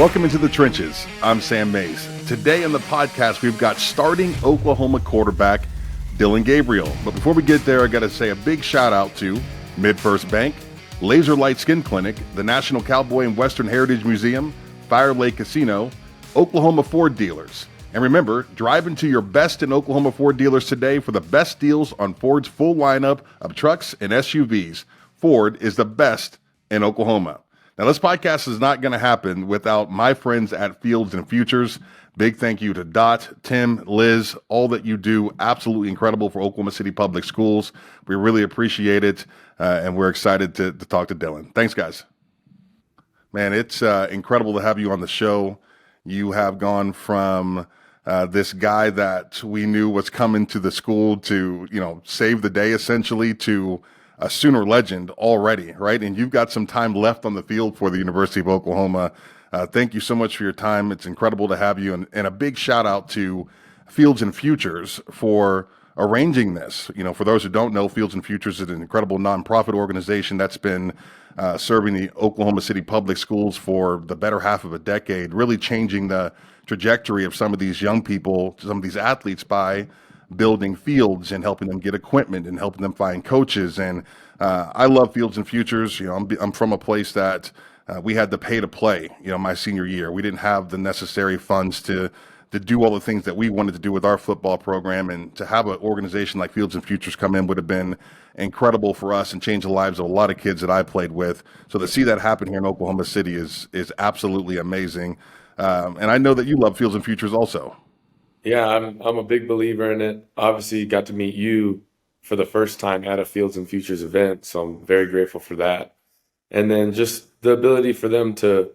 Welcome into the trenches. I'm Sam Mays. Today on the podcast, we've got starting Oklahoma quarterback Dillon Gabriel. But before we get there, I got to say a big shout out to MidFirst Bank, Laser Light Skin Clinic, the National Cowboy and Western Heritage Museum, Fire Lake Casino, Oklahoma Ford dealers. And remember, drive into your best in Oklahoma Ford dealers today for the best deals on Ford's full lineup of trucks and SUVs. Ford is the best in Oklahoma. Now, this podcast is not going to happen without my friends at Fields and Futures. Big thank you to Dot, Tim, Liz, all that you do. Absolutely incredible for Oklahoma City Public Schools. We really appreciate it, and we're excited to talk to Dillon. Thanks, guys. Man, it's incredible to have you on the show. You have gone from this guy that we knew was coming to the school to, save the day essentially, to a Sooner legend already, right? And you've got some time left on the field for the University of Oklahoma. Thank you so much for your time. It's incredible to have you. And a big shout out to Fields and Futures for arranging this. For those who don't know, Fields and Futures is an incredible nonprofit organization that's been serving the Oklahoma City Public Schools for the better half of a decade, really changing the trajectory of some of these young people, some of these athletes by building fields and helping them get equipment and helping them find coaches. And I love Fields and Futures. I'm from a place that we had to pay to play, my senior year. We didn't have the necessary funds to do all the things that we wanted to do with our football program. And to have an organization like Fields and Futures come in would have been incredible for us and change the lives of a lot of kids that I played with. So to see that happen here in Oklahoma City is absolutely amazing. And I know that you love Fields and Futures also. Yeah, I'm a big believer in it. Obviously, got to meet you for the first time at a Fields and Futures event, so I'm very grateful for that. And then just the ability for them to,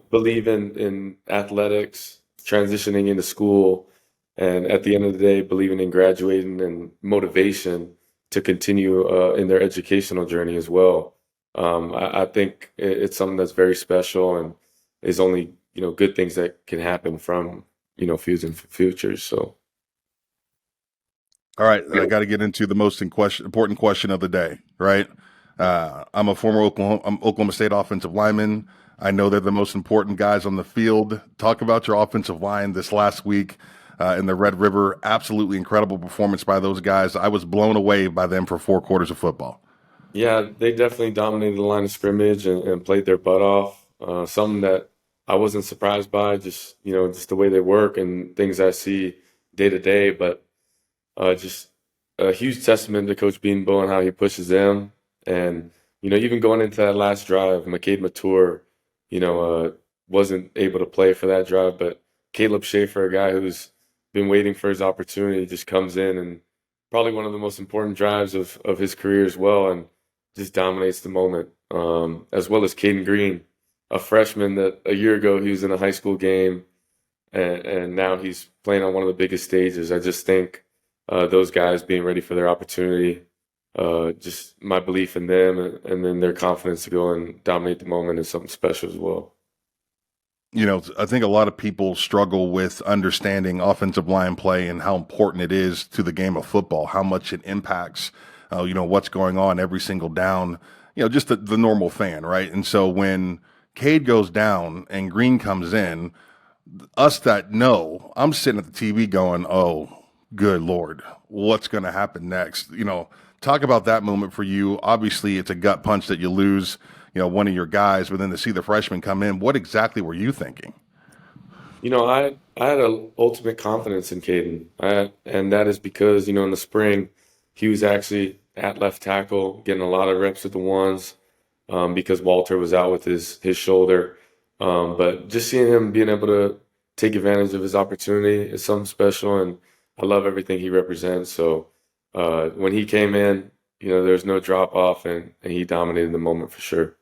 believe in athletics, transitioning into school, and at the end of the day, believing in graduating and motivation to continue in their educational journey as well. I think it's something that's very special and is only, good things that can happen from Fields and Futures. So, all right, I got to get into the most important question of the day, right? I'm a former Oklahoma State offensive lineman. I know they're the most important guys on the field. Talk about your offensive line this last week in the Red River. Absolutely incredible performance by those guys. I was blown away by them for 4 quarters of football. Yeah, they definitely dominated the line of scrimmage and played their butt off. Something that I wasn't surprised by, just the way they work and things I see day to day. But just a huge testament to Coach Beanbo and how he pushes them. And even going into that last drive, McCade Mature, wasn't able to play for that drive, but Caleb Schaefer, a guy who's been waiting for his opportunity, just comes in and probably one of the most important drives of his career as well, and just dominates the moment. As well as Cade Green, a freshman that a year ago he was in a high school game, and now he's playing on one of the biggest stages. I just think those guys being ready for their opportunity, just my belief in them and then their confidence to go and dominate the moment is something special as well. I think a lot of people struggle with understanding offensive line play and how important it is to the game of football, how much it impacts, what's going on every single down, just the normal fan, right? And so when Cade goes down and Green comes in, us that know, I'm sitting at the TV going, oh, good Lord, what's going to happen next? Talk about that moment for you. Obviously, it's a gut punch that you lose, one of your guys, but then to see the freshman come in, what exactly were you thinking? I had an ultimate confidence in Caden, and that is because, in the spring, he was actually at left tackle, getting a lot of reps with the ones, because Walter was out with his shoulder. But just seeing him being able to take advantage of his opportunity is something special, and I love everything he represents. So when he came in, there's no drop off, and he dominated the moment for sure.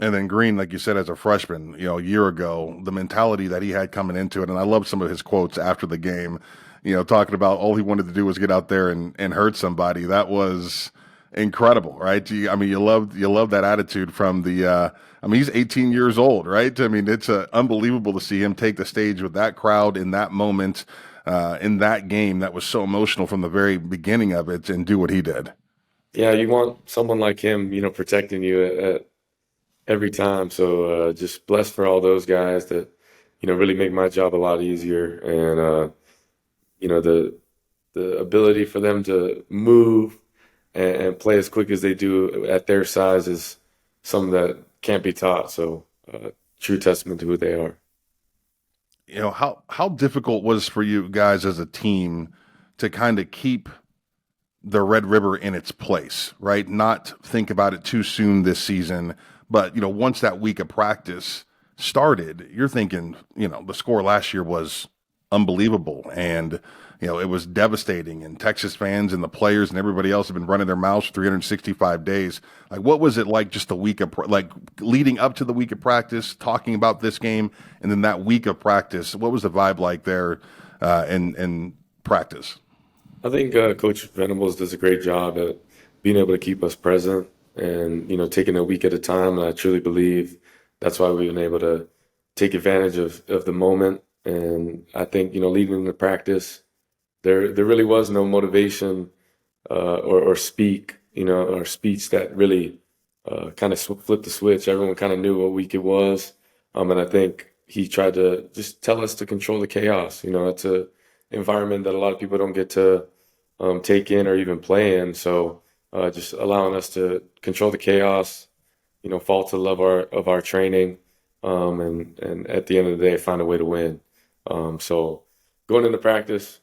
And then Green, like you said, as a freshman, a year ago, the mentality that he had coming into it, and I love some of his quotes after the game, talking about all he wanted to do was get out there and hurt somebody. That was incredible, right? You love that attitude from the. He's 18 years old, right? It's unbelievable to see him take the stage with that crowd in that moment, in that game that was so emotional from the very beginning of it, and do what he did. Yeah, you want someone like him, protecting you every time. So just blessed for all those guys that, really make my job a lot easier. And, the ability for them to move and play as quick as they do at their size is something that can't be taught. So true testament to who they are. How difficult was for you guys as a team to kind of keep the Red River in its place, right? Not think about it too soon this season, but once that week of practice started, you're thinking, the score last year was unbelievable, and it was devastating. And Texas fans and the players and everybody else have been running their mouths for 365 days. Like, what was it like just a week of like leading up to the week of practice, talking about this game, and then that week of practice? What was the vibe like there in practice? I think Coach Venables does a great job at being able to keep us present and, taking a week at a time. And I truly believe that's why we've been able to take advantage of the moment. And I think, leading into practice, there really was no motivation or speech that really kind of flipped the switch. Everyone kind of knew what week it was. And I think he tried to just tell us to control the chaos. It's a environment that a lot of people don't get to take in or even play in. So just allowing us to control the chaos, fall to the love of our training, and at the end of the day, find a way to win. So going into practice,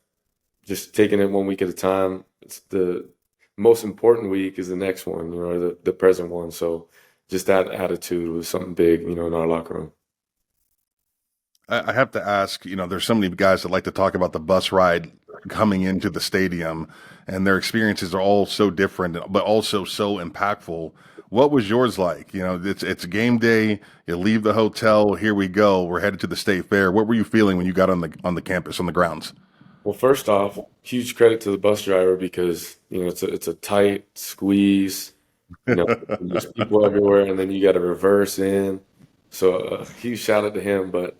just taking it one week at a time. It's the most important week is the next one, or the present one. So just that attitude was something big, in our locker room. I have to ask, there's so many guys that like to talk about the bus ride coming into the stadium, and their experiences are all so different, but also so impactful. What was yours like? It's game day. You leave the hotel. Here we go. We're headed to the state fair. What were you feeling when you got on the campus, on the grounds? Well, first off, huge credit to the bus driver because it's a tight squeeze. There's people everywhere, and then you got to reverse in. So huge shout out to him. But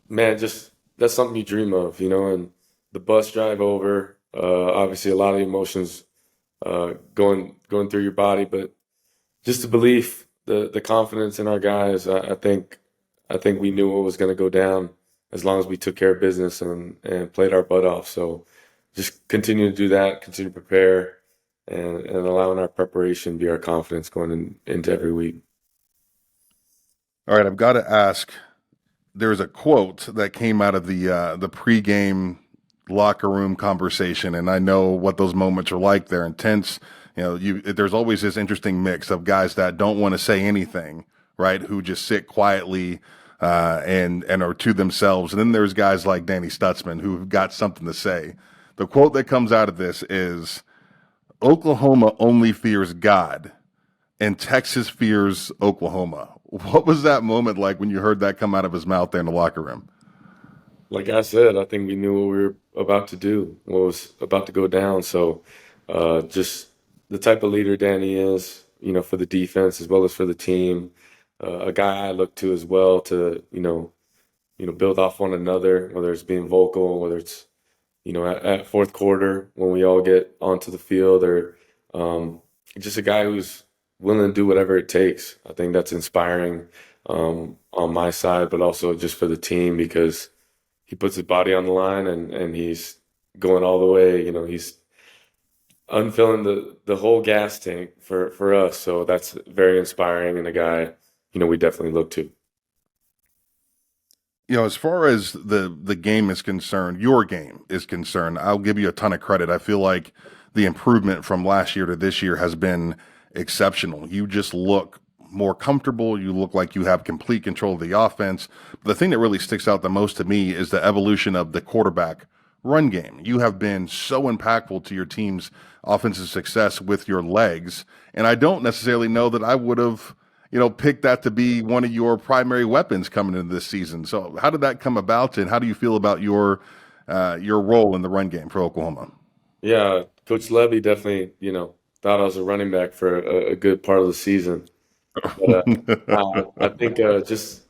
man, just that's something you dream of, and the bus drive over, obviously a lot of emotions going through your body, but just the belief, the confidence in our guys, I think we knew what was going to go down as long as we took care of business and played our butt off. So just continue to do that, continue to prepare, and allowing our preparation be our confidence going into every week. All right, I've got to ask. There's a quote that came out of the pregame locker room conversation, and I know what those moments are like. They're intense. There's always this interesting mix of guys that don't want to say anything, right? Who just sit quietly and are to themselves, and then there's guys like Danny Stutsman who've got something to say. The quote that comes out of this is, "Oklahoma only fears God, and Texas fears Oklahoma." What was that moment like when you heard that come out of his mouth there in the locker room? Like I said, I think we knew what we were about to do, what was about to go down. So just the type of leader Danny is, for the defense as well as for the team. A guy I look to as well to, build off one another, whether it's being vocal, whether it's, at fourth quarter when we all get onto the field, or just a guy who's willing to do whatever it takes. I think that's inspiring on my side, but also just for the team because he puts his body on the line and he's going all the way. He's unfilling the whole gas tank for us. So that's very inspiring and a guy, we definitely look to. As far as the game is concerned, your game is concerned, I'll give you a ton of credit. I feel like the improvement from last year to this year has been exceptional. You just look more comfortable. You look like you have complete control of the offense. But the thing that really sticks out the most to me is the evolution of the quarterback run game. You have been so impactful to your team's offensive success with your legs. And I don't necessarily know that I would have, picked that to be one of your primary weapons coming into this season. So how did that come about, and how do you feel about your role in the run game for Oklahoma? Yeah, Coach Levy definitely, thought I was a running back for a good part of the season. But I think just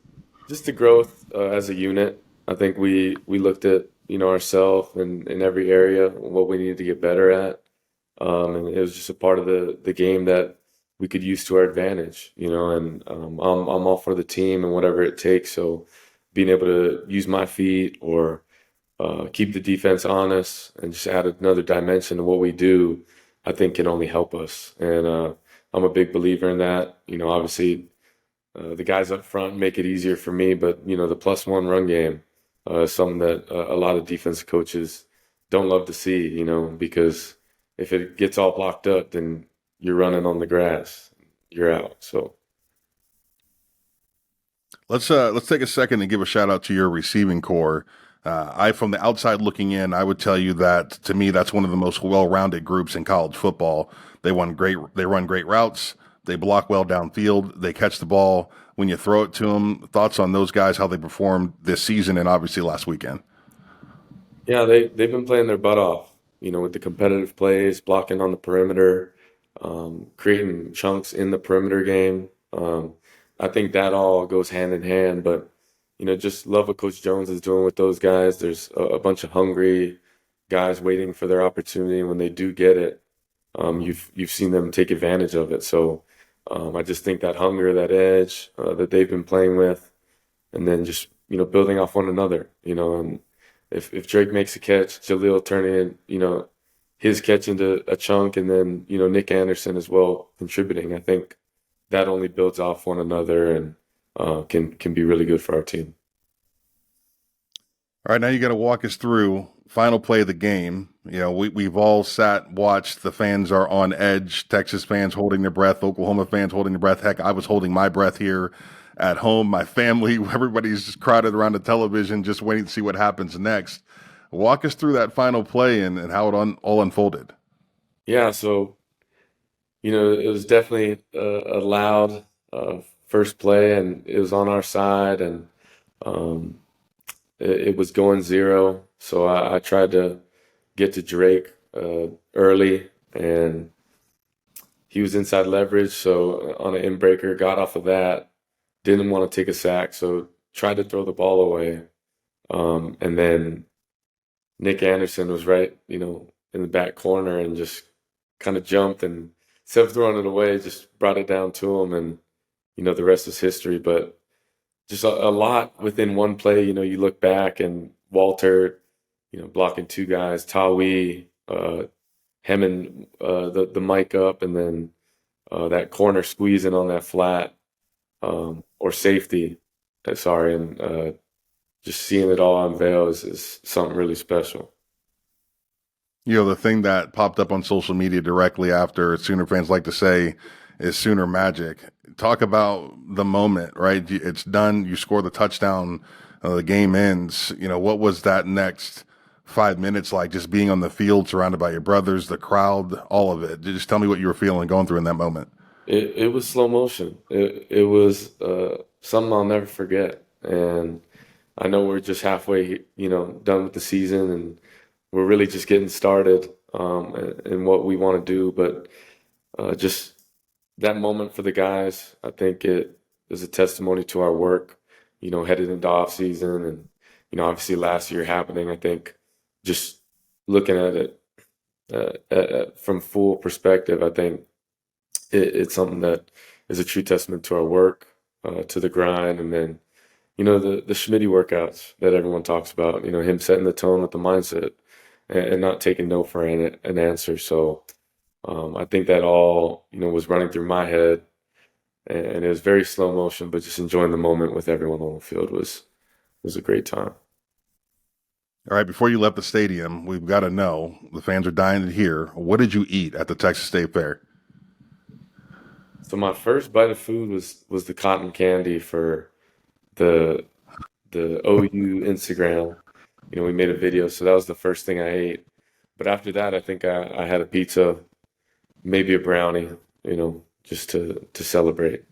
the growth as a unit. I think we looked at ourselves in every area what we needed to get better at, and it was just a part of the game that we could use to our advantage, and I'm all for the team and whatever it takes. So being able to use my feet or keep the defense honest and just add another dimension to what we do, I think can only help us. And I'm a big believer in that. Obviously, the guys up front make it easier for me, but the +1 run game is something that a lot of defensive coaches don't love to see. Because if it gets all blocked up, then you're running on the grass, you're out. So Let's take a second and give a shout out to your receiving core. From the outside looking in, I would tell you that to me, that's one of the most well-rounded groups in college football. They run great routes. They block well downfield. They catch the ball when you throw it to them. Thoughts on those guys, how they performed this season and obviously last weekend? yeah, they've been playing their butt off, with the competitive plays, blocking on the perimeter, creating chunks in the perimeter game. I think that all goes hand in hand, but just love what Coach Jones is doing with those guys. There's a bunch of hungry guys waiting for their opportunity. When they do get it, you've seen them take advantage of it. So I just think that hunger, that edge that they've been playing with, and then just building off one another. And if Drake makes a catch, Jaleel turning his catch into a chunk, and then Nick Anderson as well contributing. I think that only builds off one another and can be really good for our team. All right, now you got to walk us through final play of the game. We've all watched. The fans are on edge. Texas fans holding their breath. Oklahoma fans holding their breath. Heck, I was holding my breath here at home. My family, everybody's just crowded around the television, just waiting to see what happens next. Walk us through that final play and how it all unfolded. Yeah, so it was definitely a loud first play, and it was on our side, and um, it was going 0. So I tried to get to Drake early, and he was inside leverage. So on an in-breaker, got off of that, didn't want to take a sack, so tried to throw the ball away. And then Nick Anderson was right, in the back corner and just kind of jumped, and instead of throwing it away, just brought it down to him, and the rest is history. But just a lot within one play. You look back and Walter, blocking 2 guys, Tawi, hemming the mic up, and then that corner squeezing on that flat, or safety. Sorry, and just seeing it all unveil is something really special. The thing that popped up on social media directly after, Sooner fans like to say, is Sooner magic. Talk about the moment, right? It's done. You score the touchdown. The game ends. What was that next 5 minutes like, just being on the field surrounded by your brothers, the crowd, all of it? Just tell me what you were feeling going through in that moment. It was slow motion. It was something I'll never forget. And I know we're just halfway, done with the season, and we're really just getting started in what we want to do. But just that moment for the guys, I think it is a testimony to our work, headed into off season, and obviously last year happening. I think just looking at it from full perspective, I think it's something that is a true testament to our work, to the grind, and then the Schmitty workouts that everyone talks about. Him setting the tone with the mindset and not taking no for an answer. So I think that all was running through my head, and it was very slow motion, but just enjoying the moment with everyone on the field was a great time. All right, before you left the stadium, we've got to know, the fans are dying to hear, what did you eat at the Texas State Fair? So my first bite of food was the cotton candy for the OU Instagram. We made a video, so that was the first thing I ate. But after that, I think I had a pizza, maybe a brownie, just to celebrate.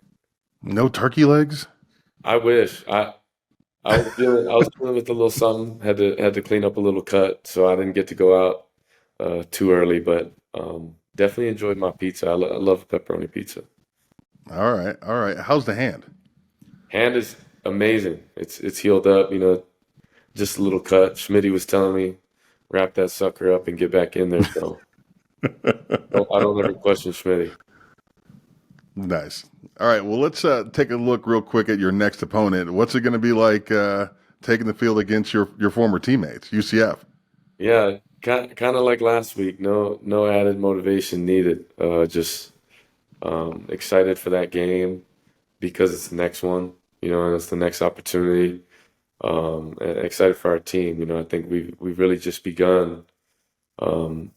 No turkey legs? I wish. I was dealing with a little something. Had to clean up a little cut, so I didn't get to go out too early. But definitely enjoyed my pizza. I love pepperoni pizza. All right, all right. How's the hand? Hand is amazing. It's healed up. Just a little cut. Schmitty was telling me, wrap that sucker up and get back in there. So I don't ever question Schmitty. Nice. All right. Well, let's take a look real quick at your next opponent. What's it going to be like taking the field against your former teammates, UCF? Yeah, kind of like last week. No added motivation needed. Just excited for that game because it's the next one, and it's the next opportunity. And excited for our team. I think we've really just begun and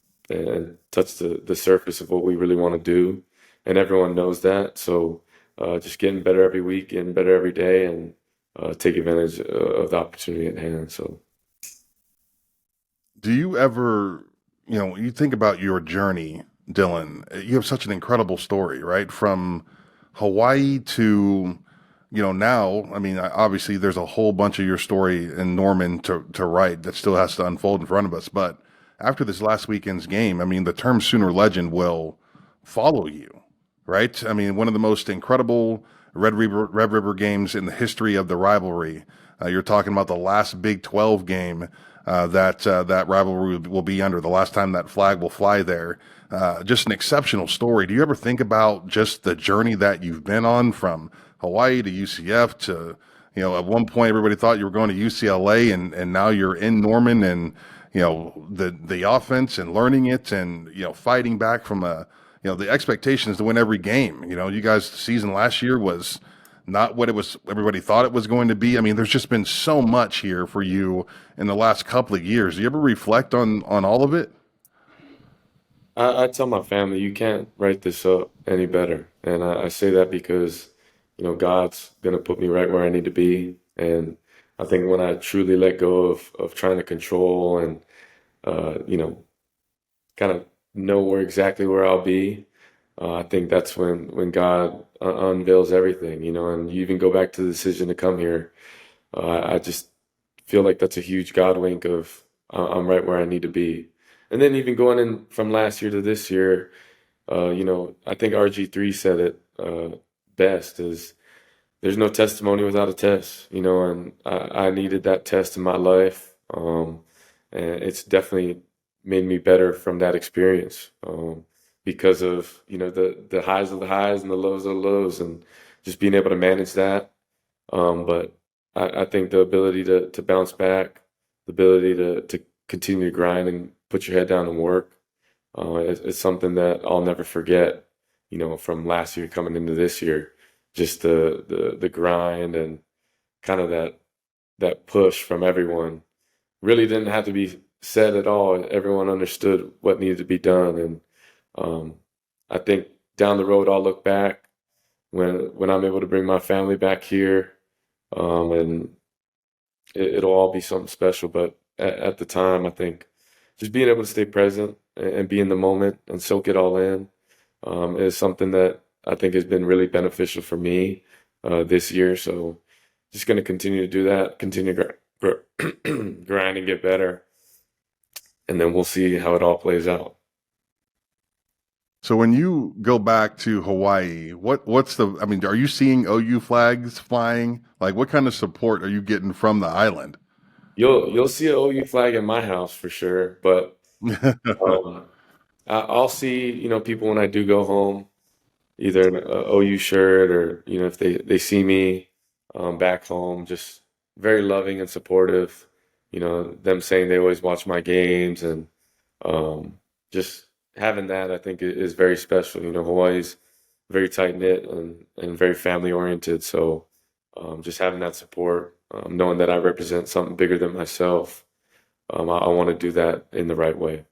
touched the surface of what we really want to do, and everyone knows that. So just getting better every week, getting better every day, and take advantage of the opportunity at hand. So. Do you ever, you think about your journey, Dylan, you have such an incredible story, right? From Hawaii to, now, I mean, obviously there's a whole bunch of your story in Norman to write that still has to unfold in front of us. But after this last weekend's game, I mean, the term Sooner legend will follow you, right? I mean, one of the most incredible Red River games in the history of the rivalry. You're talking about the last Big 12 game that rivalry will be under, the last time that flag will fly there. Just an exceptional story. Do you ever think about just the journey that you've been on from Hawaii to UCF to, at one point everybody thought you were going to UCLA and now you're in Norman and, the offense and learning it and, fighting back from the expectations to win every game. You guys' season last year was not what it was everybody thought it was going to be. I mean, there's just been so much here for you in the last couple of years. Do you ever reflect on all of it? I tell my family, you can't write this up any better. And I say that because, God's going to put me right where I need to be. And I think when I truly let go of trying to control and, kind of know exactly where I'll be, I think that's when God unveils everything, and you even go back to the decision to come here. I just feel like that's a huge God wink of I'm right where I need to be. And then even going in from last year to this year, I think RG3 said it best is there's no testimony without a test, and I needed that test in my life. And it's definitely made me better from that experience because of, the highs of the highs and the lows of the lows and just being able to manage that. But I think the ability to bounce back, the ability to continue to grind and put your head down and work, is something that I'll never forget, from last year coming into this year. Just the grind and kind of that push from everyone really didn't have to be said at all. Everyone understood what needed to be done. And I think down the road, I'll look back when I'm able to bring my family back here, and it'll all be something special. But at the time, I think just being able to stay present and be in the moment and soak it all in is something that I think has been really beneficial for me this year. So just going to continue to do that, continue to grind and get better, and then we'll see how it all plays out. So when you go back to Hawaii, I mean, are you seeing OU flags flying? Like what kind of support are you getting from the island? You'll see an OU flag in my house for sure, but um, I'll see people when I do go home, either an OU shirt or if they see me back home, just very loving and supportive. Them saying they always watch my games and just having that I think is very special. Hawaii's very tight knit and very family oriented, so just having that support, knowing that I represent something bigger than myself, I want to do that in the right way.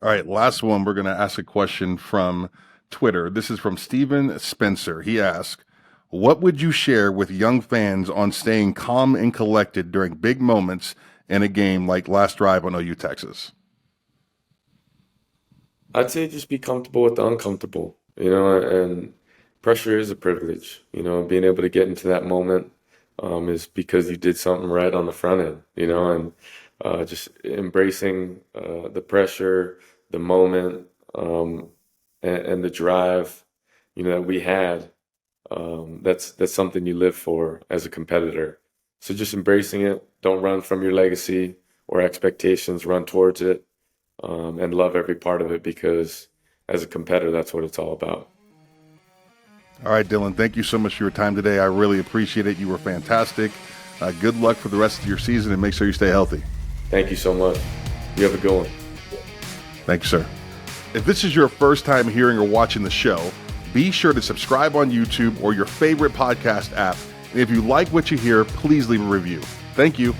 All right, last one. We're going to ask a question from Twitter. This is from Steven Spencer. He asked, what would you share with young fans on staying calm and collected during big moments in a game like last drive on OU Texas? I'd say just be comfortable with the uncomfortable, and pressure is a privilege. Being able to get into that moment is because you did something right on the front end, and just embracing the pressure, the moment, and the drive, that we had. That's something you live for as a competitor. So just embracing it. Don't run from your legacy or expectations. Run towards it, and love every part of it because as a competitor, that's what it's all about. All right, Dillon, thank you so much for your time today. I really appreciate it. You were fantastic. Good luck for the rest of your season, and make sure you stay healthy. Thank you so much. You have a good one. Thank you, sir. If this is your first time hearing or watching the show, be sure to subscribe on YouTube or your favorite podcast app. And if you like what you hear, please leave a review. Thank you.